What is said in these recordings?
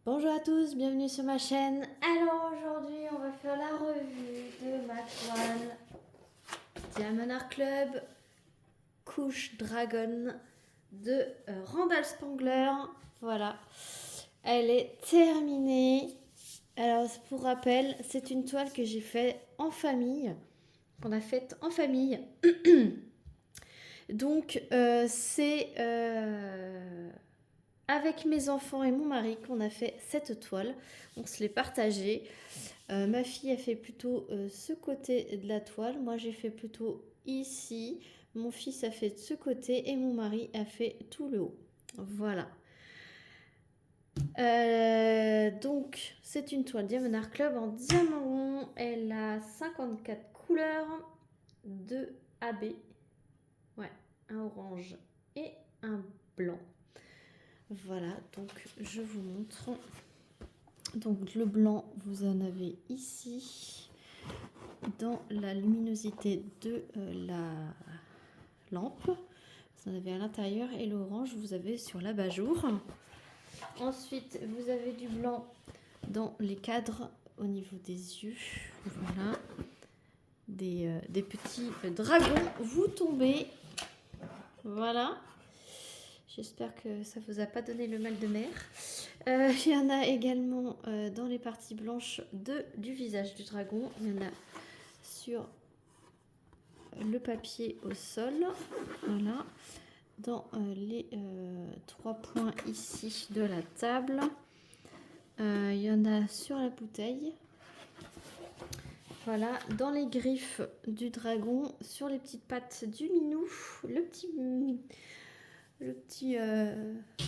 Bonjour à tous, bienvenue sur ma chaîne. Alors aujourd'hui on va faire la revue de ma toile Diamond Art Club couche dragon de Randall Spangler. Voilà, elle est terminée. Alors pour rappel, c'est une toile que j'ai faite en famille, qu'on a faite en famille. Donc c'est avec mes enfants et mon mari qu'on a fait cette toile. On se l'est partagée. Ma fille a fait plutôt ce côté de la toile. Moi, j'ai fait plutôt ici. Mon fils a fait de ce côté et mon mari a fait tout le haut. Voilà. Donc, c'est une toile Diamond Art Club en diamant rond. Elle a 54 couleurs, 2 AB. Ouais, un orange et un blanc. Voilà, donc je vous montre. Donc le blanc, vous en avez ici, dans la luminosité de la lampe. Vous en avez à l'intérieur et l'orange, vous avez sur l'abat-jour. Ensuite, vous avez du blanc dans les cadres au niveau des yeux. Voilà. Des petits dragons. Vous tombez. Voilà. J'espère que ça vous a pas donné le mal de mer. Il y en a également dans les parties blanches du visage du dragon. Il y en a sur le papier au sol. Voilà. Dans les 3 points ici de la table. Il y en a sur la bouteille. Voilà. Dans les griffes du dragon, sur les petites pattes du minou. Le petit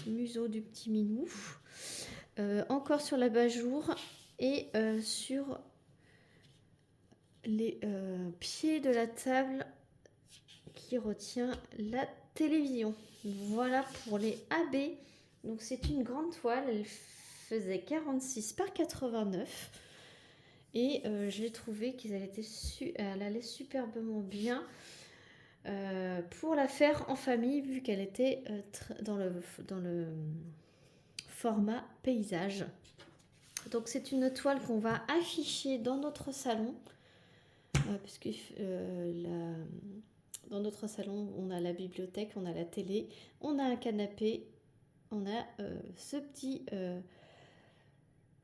museau du petit minou. Encore sur l'abat-jour et sur les pieds de la table qui retient la télévision. Voilà pour les AB. Donc c'est une grande toile, elle faisait 46 par 89 et j'ai trouvé qu'elle allait superbement bien pour la faire en famille vu qu'elle était dans le format paysage. Donc c'est une toile qu'on va afficher dans notre salon puisque dans notre salon on a la bibliothèque, on a la télé, on a un canapé, on a ce petit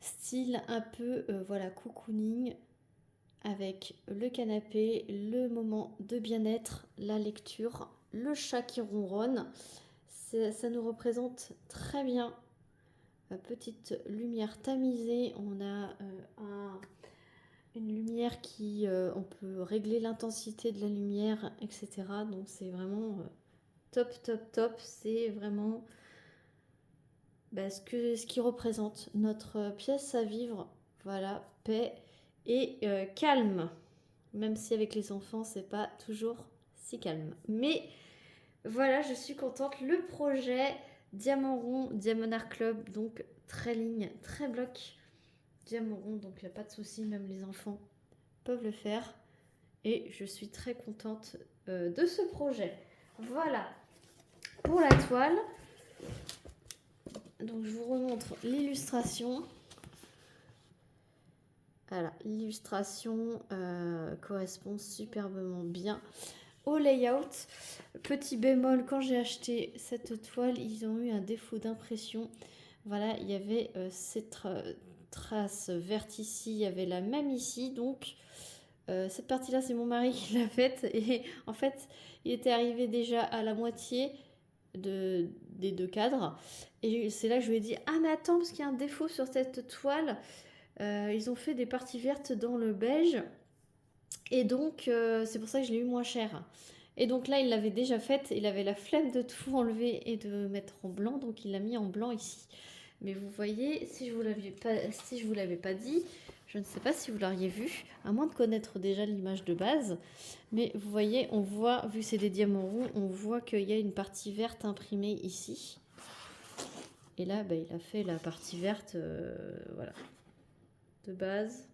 style un peu voilà cocooning avec le canapé, le moment de bien-être, la lecture, le chat qui ronronne. Ça nous représente très bien. Petite lumière tamisée, on a une lumière qui, on peut régler l'intensité de la lumière, etc. Donc c'est vraiment top, top, top. C'est vraiment ce qui représente notre pièce à vivre. Voilà, paix et calme. Même si avec les enfants, c'est pas toujours si calme. Mais voilà, je suis contente. Le projet Diamant Rond, Diamond Art Club, donc très ligne, très bloc. Diamant rond, donc il n'y a pas de souci, même les enfants peuvent le faire. Et je suis très contente de ce projet. Voilà pour la toile. Donc je vous remontre l'illustration. Voilà, l'illustration correspond superbement bien au layout. Petit bémol, quand j'ai acheté cette toile, ils ont eu un défaut d'impression. Voilà, il y avait cette trace verte ici, il y avait la même ici, donc cette partie-là, c'est mon mari qui l'a faite. Et en fait, il était arrivé déjà à la moitié des 2 cadres. Et c'est là que je lui ai dit, ah mais attends, parce qu'il y a un défaut sur cette toile. Ils ont fait des parties vertes dans le beige. Et donc, c'est pour ça que je l'ai eu moins cher. Et donc là, il l'avait déjà faite. Il avait la flemme de tout enlever et de mettre en blanc. Donc, il l'a mis en blanc ici. Mais vous voyez, si je vous l'avais pas dit, je ne sais pas si vous l'auriez vu, à moins de connaître déjà l'image de base. Mais vous voyez, on voit, vu que c'est des diamants ronds, on voit qu'il y a une partie verte imprimée ici. Et là, il a fait la partie verte, voilà, de base,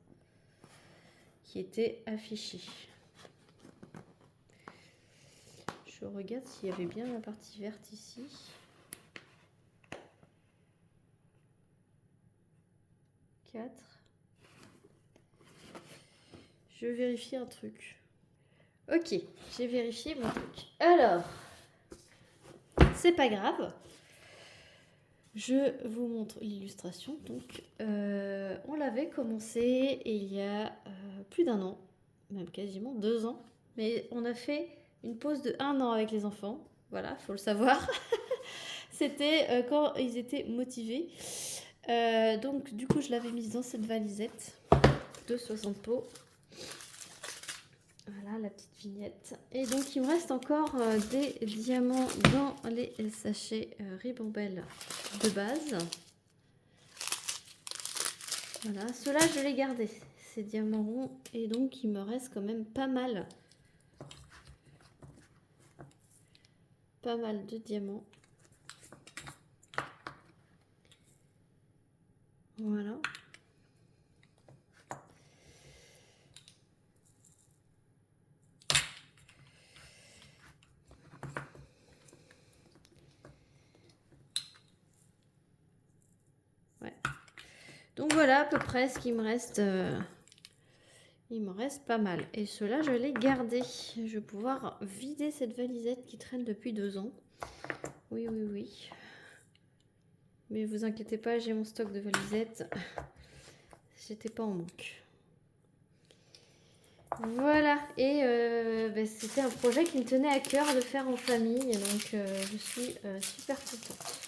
qui était affichée. Je regarde s'il y avait bien la partie verte ici. 4. Je vérifie un truc. Ok, j'ai vérifié mon truc. Alors, c'est pas grave. Je vous montre l'illustration. Donc, on l'avait commencé il y a plus d'1 an, même quasiment 2 ans. Mais on a fait une pause de 1 an avec les enfants. Voilà, faut le savoir. C'était quand ils étaient motivés. Donc, du coup, je l'avais mise dans cette valisette de 60 pots. Voilà la petite vignette. Et donc, il me reste encore des diamants dans les sachets Ribambelle de base. Voilà, ceux-là, je les gardais, ces diamants ronds. Et donc, il me reste quand même pas mal. Pas mal de diamants. Voilà. Ouais. Donc voilà à peu près ce qu'il me reste. Il me reste pas mal. Et ceux-là, je vais les garder. Je vais pouvoir vider cette valisette qui traîne depuis 2 ans. Oui, oui, oui. Mais vous inquiétez pas, j'ai mon stock de valisettes. J'étais pas en manque. Voilà. Et c'était un projet qui me tenait à cœur de faire en famille. Donc, je suis super contente.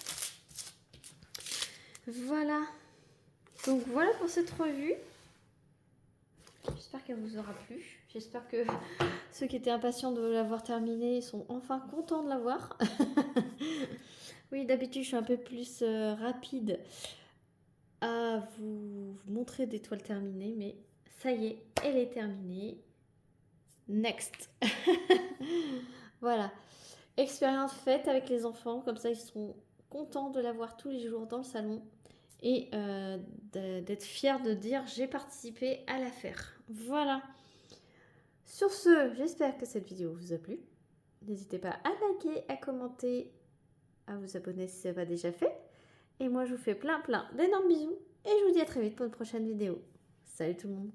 Voilà. Donc, voilà pour cette revue. J'espère qu'elle vous aura plu. J'espère que ceux qui étaient impatients de l'avoir terminée sont enfin contents de l'avoir. Oui, d'habitude, je suis un peu plus rapide à vous montrer des toiles terminées, mais ça y est, elle est terminée. Next. Voilà. Expérience faite avec les enfants, comme ça ils seront contents de l'avoir tous les jours dans le salon et d'être fiers de dire j'ai participé à la faire. Voilà. Sur ce, j'espère que cette vidéo vous a plu. N'hésitez pas à liker, à commenter, à vous abonner si ce n'est pas déjà fait. Et moi, je vous fais plein d'énormes bisous. Et je vous dis à très vite pour une prochaine vidéo. Salut tout le monde!